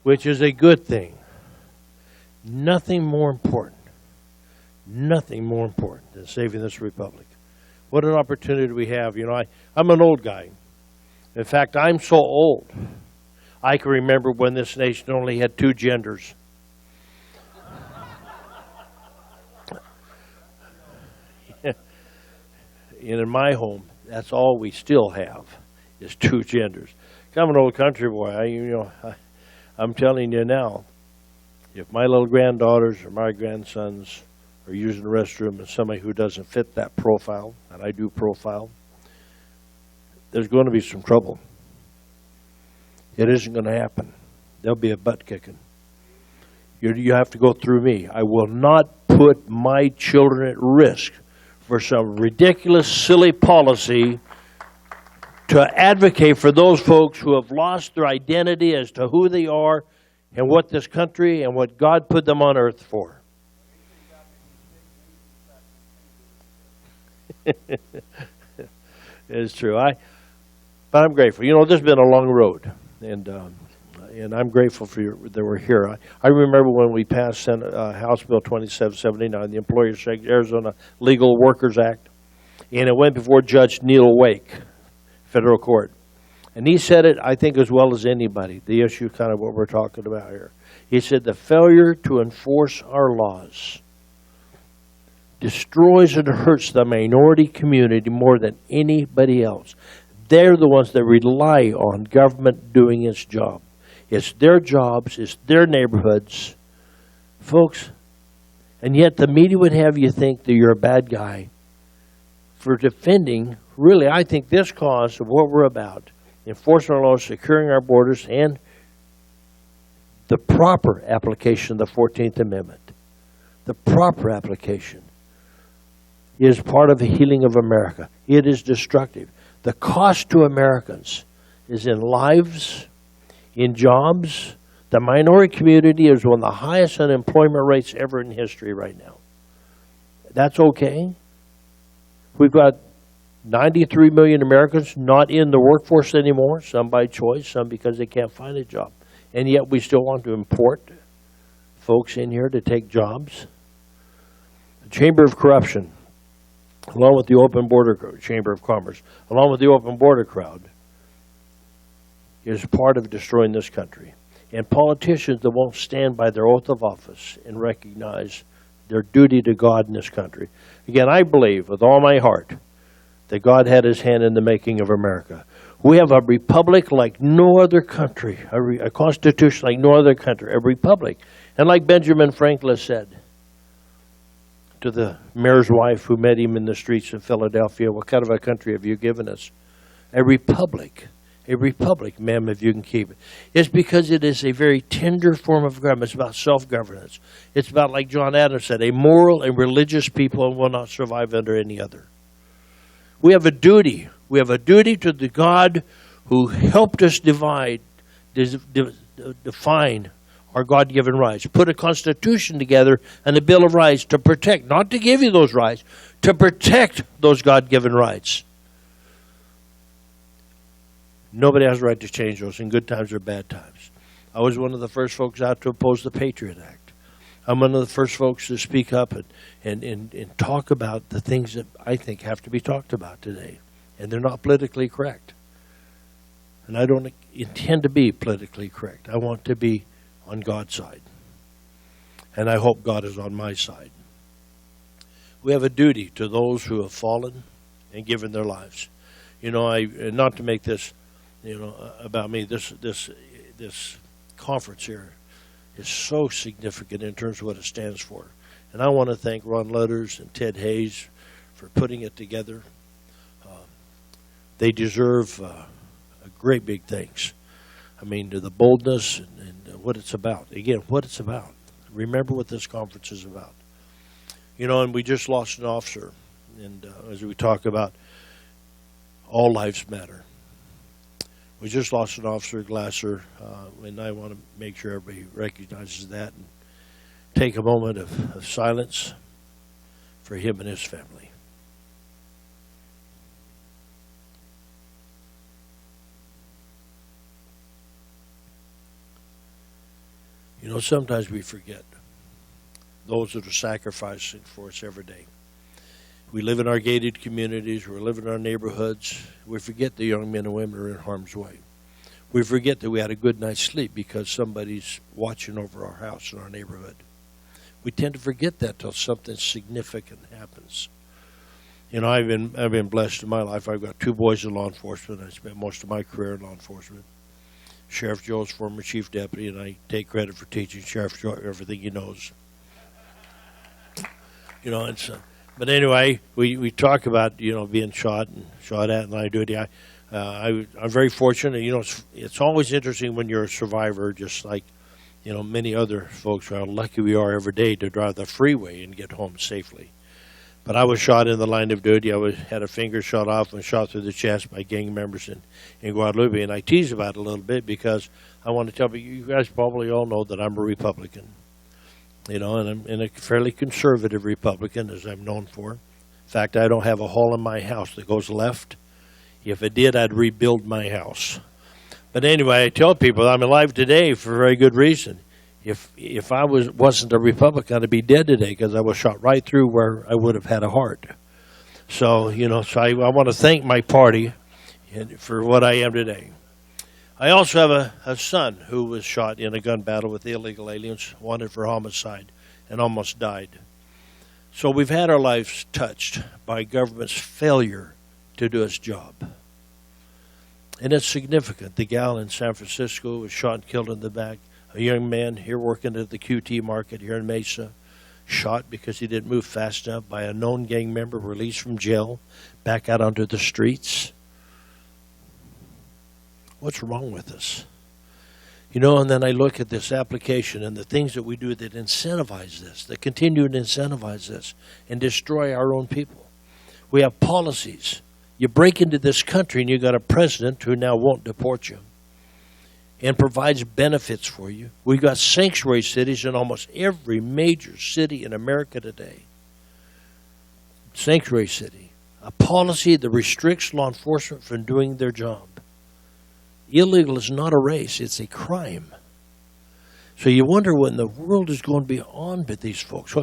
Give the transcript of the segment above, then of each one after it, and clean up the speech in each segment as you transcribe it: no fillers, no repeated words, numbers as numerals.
which is a good thing. Nothing more important than saving this republic. What an opportunity we have. You know, I'm an old guy. In fact, I'm so old, I can remember when this nation only had two genders. And in my home, that's all we still have is two genders. I'm an old country boy. I'm telling you now, if my little granddaughters or my grandsons are using the restroom and somebody who doesn't fit that profile, and I do profile, there's going to be some trouble. It isn't going to happen. There'll be a butt kicking. You have to go through me. I will not put my children at risk for some ridiculous, silly policy to advocate for those folks who have lost their identity as to who they are and what this country and what God put them on earth for. It's true. But I'm grateful. You know, this has been a long road, and I'm grateful that we're here. I remember when we passed House Bill 2779, the Employers Arizona Legal Workers Act, and it went before Judge Neil Wake, federal court. And he said it, I think, as well as anybody, the issue kind of what we're talking about here. He said the failure to enforce our laws destroys and hurts the minority community more than anybody else. They're the ones that rely on government doing its job. It's their jobs, it's their neighborhoods. Folks, and yet the media would have you think that you're a bad guy for defending, really, I think, this cause of what we're about, enforcing our laws, securing our borders, and the proper application of the 14th Amendment. The proper application is part of the healing of America. It is destructive. The cost to Americans is in lives, in jobs. The minority community is one of the highest unemployment rates ever in history right now. That's okay. We've got 93 million Americans not in the workforce anymore, some by choice, some because they can't find a job. And yet we still want to import folks in here to take jobs. The Chamber of Corruption, along with the Open Border Chamber of Commerce, along with the Open Border crowd, is part of destroying this country. And politicians that won't stand by their oath of office and recognize their duty to God in this country. Again, I believe with all my heart that God had his hand in the making of America. We have a republic like no other country, a constitution like no other country, a republic. And like Benjamin Franklin said to the mayor's wife who met him in the streets of Philadelphia, what kind of a country have you given us? A republic. A republic, ma'am, if you can keep it. It's because it is a very tender form of government. It's about self-governance. It's about, like John Adams said, a moral and religious people and will not survive under any other. We have a duty. We have a duty to the God who helped us define our God-given rights, put a constitution together and a Bill of Rights to protect, not to give you those rights, to protect those God-given rights. Nobody has a right to change those in good times or bad times. I was one of the first folks out to oppose the Patriot Act. I'm one of the first folks to speak up and talk about the things that I think have to be talked about today. And they're not politically correct. And I don't intend to be politically correct. I want to be on God's side. And I hope God is on my side. We have a duty to those who have fallen and given their lives. You know, not to make this, about me, this conference here is so significant in terms of what it stands for. And I want to thank Ron Lutters and Ted Hayes for putting it together. They deserve great big thanks. I mean, to the boldness and what it's about. Again, what it's about. Remember what this conference is about. And we just lost an officer. And as we talk about, all lives matter. We just lost an officer, Glasser, and I want to make sure everybody recognizes that and take a moment of silence for him and his family. You know, sometimes we forget those that are sacrificing for us every day. We live in our gated communities. We live in our neighborhoods. We forget the young men and women are in harm's way. We forget that we had a good night's sleep because somebody's watching over our house in our neighborhood. We tend to forget that till something significant happens. You know, I've been blessed in my life. I've got 2 boys in law enforcement. I spent most of my career in law enforcement. Sheriff Joe's former chief deputy, and I take credit for teaching Sheriff Joe everything he knows. You know, but anyway, we talk about, you know, being shot at in line of duty. I'm very fortunate. You know, it's always interesting when you're a survivor, just like, you know, many other folks, how lucky we are every day to drive the freeway and get home safely. But I was shot in the line of duty. I had a finger shot off and shot through the chest by gang members in Guadalupe. And I tease about it a little bit because I want to tell you guys probably all know that I'm a Republican. You know, and I'm a fairly conservative Republican, as I'm known for. In fact, I don't have a hole in my house that goes left. If it did, I'd rebuild my house. But anyway, I tell people I'm alive today for a very good reason. If I wasn't a Republican, I'd be dead today because I was shot right through where I would have had a heart. So, you know, I want to thank my party for what I am today. I also have a son who was shot in a gun battle with illegal aliens, wanted for homicide, and almost died. So we've had our lives touched by government's failure to do its job. And it's significant. The gal in San Francisco was shot and killed in the back. A young man here working at the QT market here in Mesa, shot because he didn't move fast enough by a known gang member, released from jail, back out onto the streets. What's wrong with us? You know, and then I look at this application and the things that we do that incentivize this, that continue to incentivize this and destroy our own people. We have policies. You break into this country and you got a president who now won't deport you and provides benefits for you. We've got sanctuary cities in almost every major city in America today. Sanctuary city. A policy that restricts law enforcement from doing their job. Illegal is not a race, it's a crime. So you wonder what in the world is going to be on with these folks.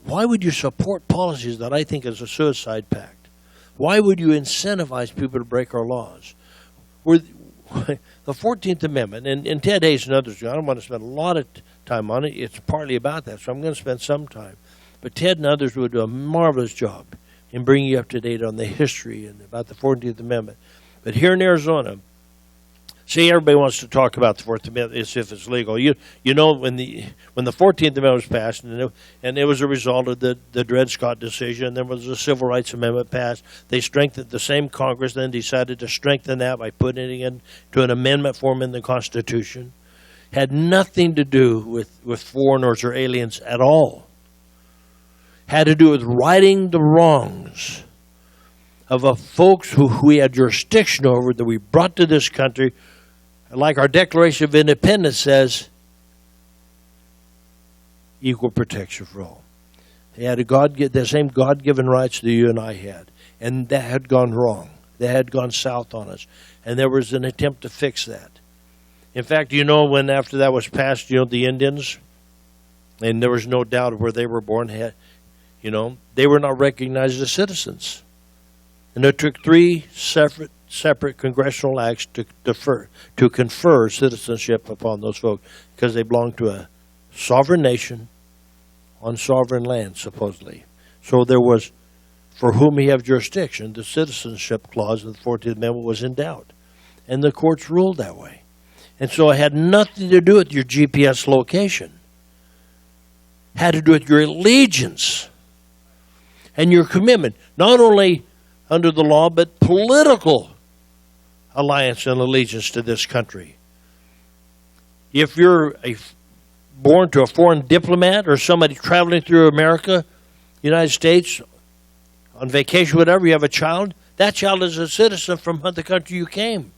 Why would you support policies that I think is a suicide pact? Why would you incentivize people to break our laws? The 14th Amendment, and Ted Hayes and others, I don't want to spend a lot of time on it. It's partly about that, so I'm going to spend some time. But Ted and others would do a marvelous job in bringing you up to date on the history and about the 14th Amendment. But here in Arizona, see, everybody wants to talk about the 14th Amendment as if it's legal. You know, when the 14th Amendment was passed, and it was a result of the Dred Scott decision, there was a Civil Rights Amendment passed. They strengthened, the same Congress then decided to strengthen that by putting it into an amendment form in the Constitution. Had nothing to do with foreigners or aliens at all. Had to do with righting the wrongs of folks who we had jurisdiction over that we brought to this country. Like our Declaration of Independence says, equal protection for all. They had the same God-given rights that you and I had. And that had gone wrong. That had gone south on us. And there was an attempt to fix that. In fact, you know, when after that was passed, you know, the Indians, and there was no doubt of where they were born, you know, they were not recognized as citizens. And it took 3 separate congressional acts to confer citizenship upon those folks because they belonged to a sovereign nation on sovereign land, supposedly. So there was, for whom we have jurisdiction, the Citizenship Clause of the 14th Amendment was in doubt. And the courts ruled that way. And so it had nothing to do with your GPS location. It had to do with your allegiance and your commitment, not only under the law, but political alliance and allegiance to this country. If you're born to a foreign diplomat or somebody traveling through America, United States, on vacation, whatever, you have a child, that child is a citizen from the country you came.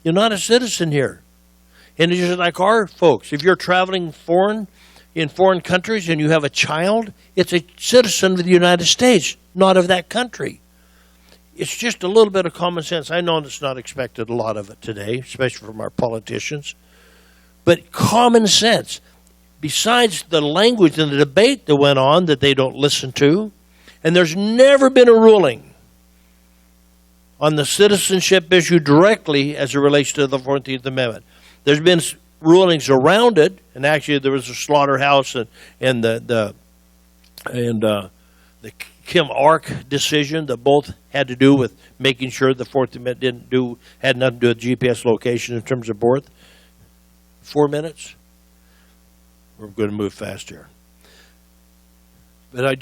You're not a citizen here. And it's just like our folks. If you're traveling in foreign countries and you have a child, it's a citizen of the United States, not of that country. It's just a little bit of common sense. I know it's not expected, a lot of it today, especially from our politicians. But common sense, besides the language and the debate that went on that they don't listen to, and there's never been a ruling on the citizenship issue directly as it relates to the 14th Amendment. There's been rulings around it, and actually there was a Slaughterhouse and the Kim Ark decision that both had to do with making sure the 14th Amendment had nothing to do with GPS location in terms of birth. 4 minutes. We're going to move fast here. But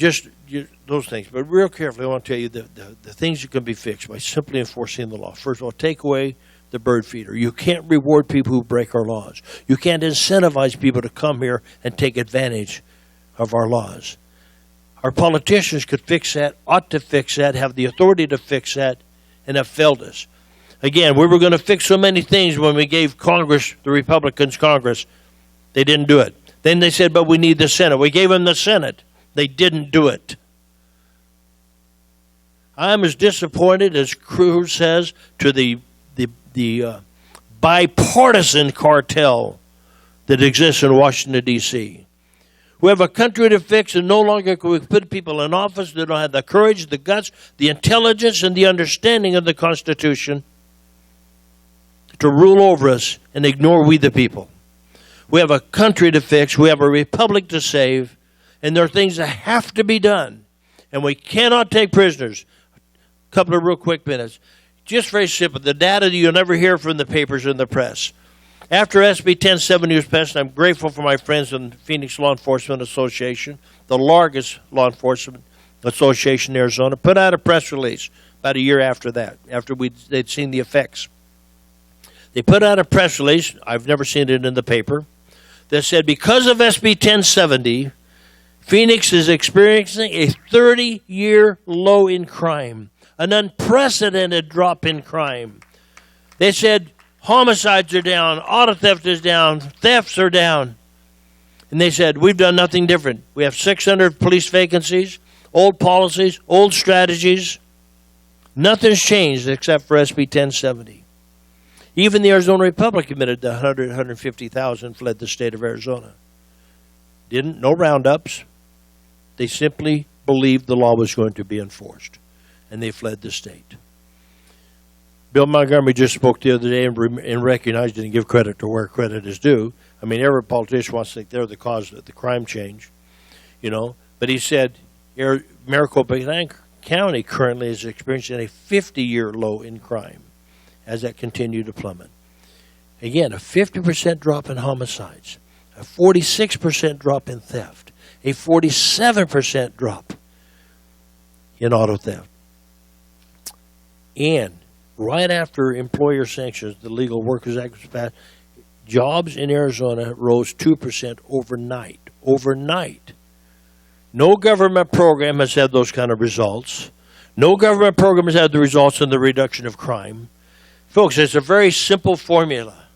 those things. But real carefully, I want to tell you the things that can be fixed by simply enforcing the law. First of all, take away the bird feeder. You can't reward people who break our laws. You can't incentivize people to come here and take advantage of our laws. Our politicians could fix that, ought to fix that, have the authority to fix that, and have failed us. Again, we were going to fix so many things when we gave Congress, the Republicans Congress. They didn't do it. Then they said, but we need the Senate. We gave them the Senate. They didn't do it. I'm as disappointed as Cruz says to the bipartisan cartel that exists in Washington, D.C. We have a country to fix, and no longer can we put people in office that don't have the courage, the guts, the intelligence, and the understanding of the Constitution to rule over us and ignore we the people. We have a country to fix. We have a republic to save. And there are things that have to be done. And we cannot take prisoners. A couple of real quick minutes. Just very simple. The data that you'll never hear from the papers and the press. After SB 1070 was passed, I'm grateful for my friends in the Phoenix Law Enforcement Association, the largest law enforcement association in Arizona, put out a press release about a year after that, after they'd seen the effects. They put out a press release, I've never seen it in the paper, that said because of SB 1070, Phoenix is experiencing a 30-year low in crime, an unprecedented drop in crime. They said homicides are down, auto theft is down, thefts are down. And they said, we've done nothing different. We have 600 police vacancies, old policies, old strategies. Nothing's changed except for SB 1070. Even the Arizona Republic admitted that 150,000 fled the state of Arizona. No roundups. They simply believed the law was going to be enforced, and they fled the state. Bill Montgomery just spoke the other day and recognized and give credit to where credit is due. I mean, every politician wants to think they're the cause of the crime change, But he said Maricopa County currently is experiencing a 50-year low in crime as that continued to plummet. Again, a 50% drop in homicides, a 46% drop in theft, a 47% drop in auto theft. And right after employer sanctions, the Legal Workers Act was passed, jobs in Arizona rose 2% overnight. Overnight. No government program has had those kind of results. No government program has had the results in the reduction of crime. Folks, it's a very simple formula.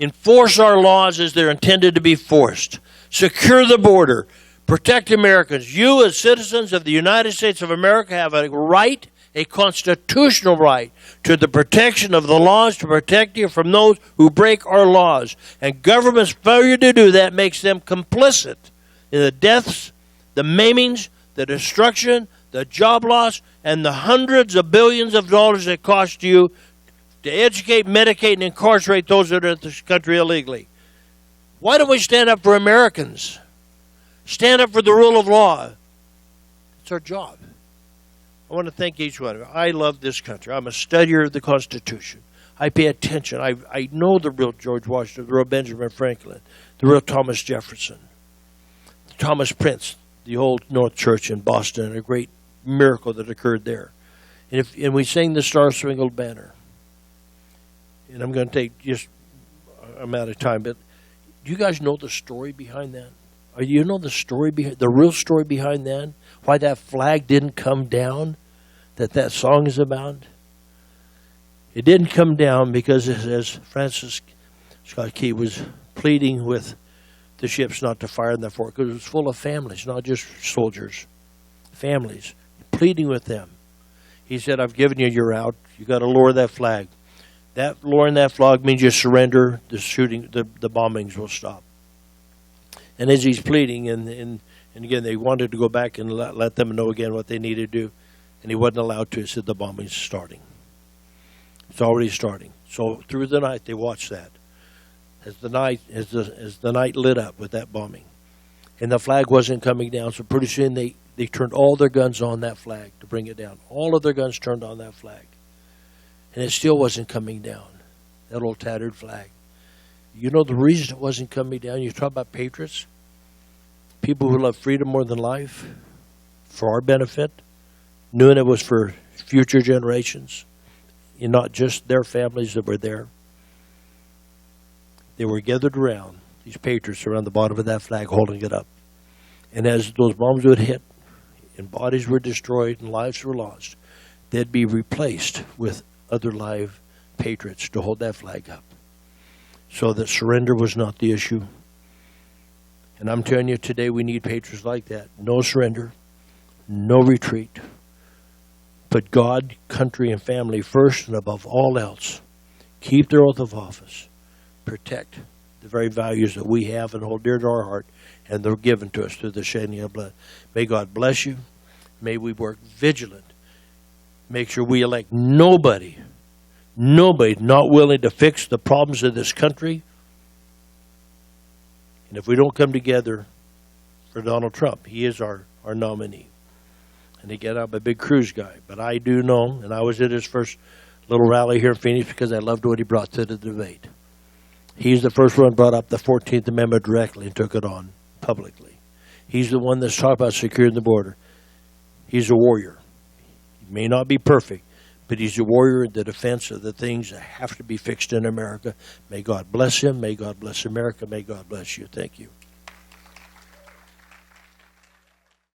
Enforce our laws as they're intended to be forced. Secure the border. Protect Americans. You as citizens of the United States of America have a right, a constitutional right, to the protection of the laws to protect you from those who break our laws. And government's failure to do that makes them complicit in the deaths, the maimings, the destruction, the job loss, and the hundreds of billions of dollars it costs you to educate, medicate, and incarcerate those that are in this country illegally. Why don't we stand up for Americans? Stand up for the rule of law. It's our job. I want to thank each one of you. I love this country. I'm a studier of the Constitution. I pay attention. I know the real George Washington, the real Benjamin Franklin, the real Thomas Jefferson, Thomas Prince, the old North Church in Boston, and a great miracle that occurred there. And we sang the Star Spangled Banner. And I'm going to take I'm out of time, but do you guys know the story behind that? Or you know the story behind, the real story behind that? Why that flag didn't come down, that song is about? It didn't come down because, as Francis Scott Key was pleading with the ships not to fire in the fort, because it was full of families, not just soldiers, families, pleading with them. He said, I've given you your out. You've got to lower that flag. That lowering that flag means you surrender. The shooting, the bombings will stop. And as he's pleading, and again, they wanted to go back and let them know again what they needed to do, and he wasn't allowed to. He said the bombing's starting. It's already starting. So through the night, they watched that. As the night lit up with that bombing, and the flag wasn't coming down. So pretty soon they turned all their guns on that flag to bring it down. All of their guns turned on that flag. And it still wasn't coming down, that old tattered flag. You know the reason it wasn't coming down? You talk about patriots, people who love freedom more than life, for our benefit, knowing it was for future generations, and not just their families that were there. They were gathered around, these patriots around the bottom of that flag, holding it up. And as those bombs would hit, and bodies were destroyed and lives were lost, they'd be replaced with other live patriots to hold that flag up. So that surrender was not the issue. And I'm telling you, today we need patriots like that. No surrender, no retreat. Put God, country, and family first and above all else. Keep their oath of office. Protect the very values that we have and hold dear to our heart, and they're given to us through the shedding of blood. May God bless you. May we work vigilant. Make sure we elect nobody not willing to fix the problems of this country. And if we don't come together for Donald Trump, he is our nominee. And again, I'm a big Cruz guy, but I do know, and I was at his first little rally here in Phoenix because I loved what he brought to the debate. He's the first one brought up the 14th Amendment directly and took it on publicly. He's the one that's talked about securing the border. He's a warrior. He may not be perfect, but he's a warrior in the defense of the things that have to be fixed in America. May God bless him. May God bless America. May God bless you. Thank you.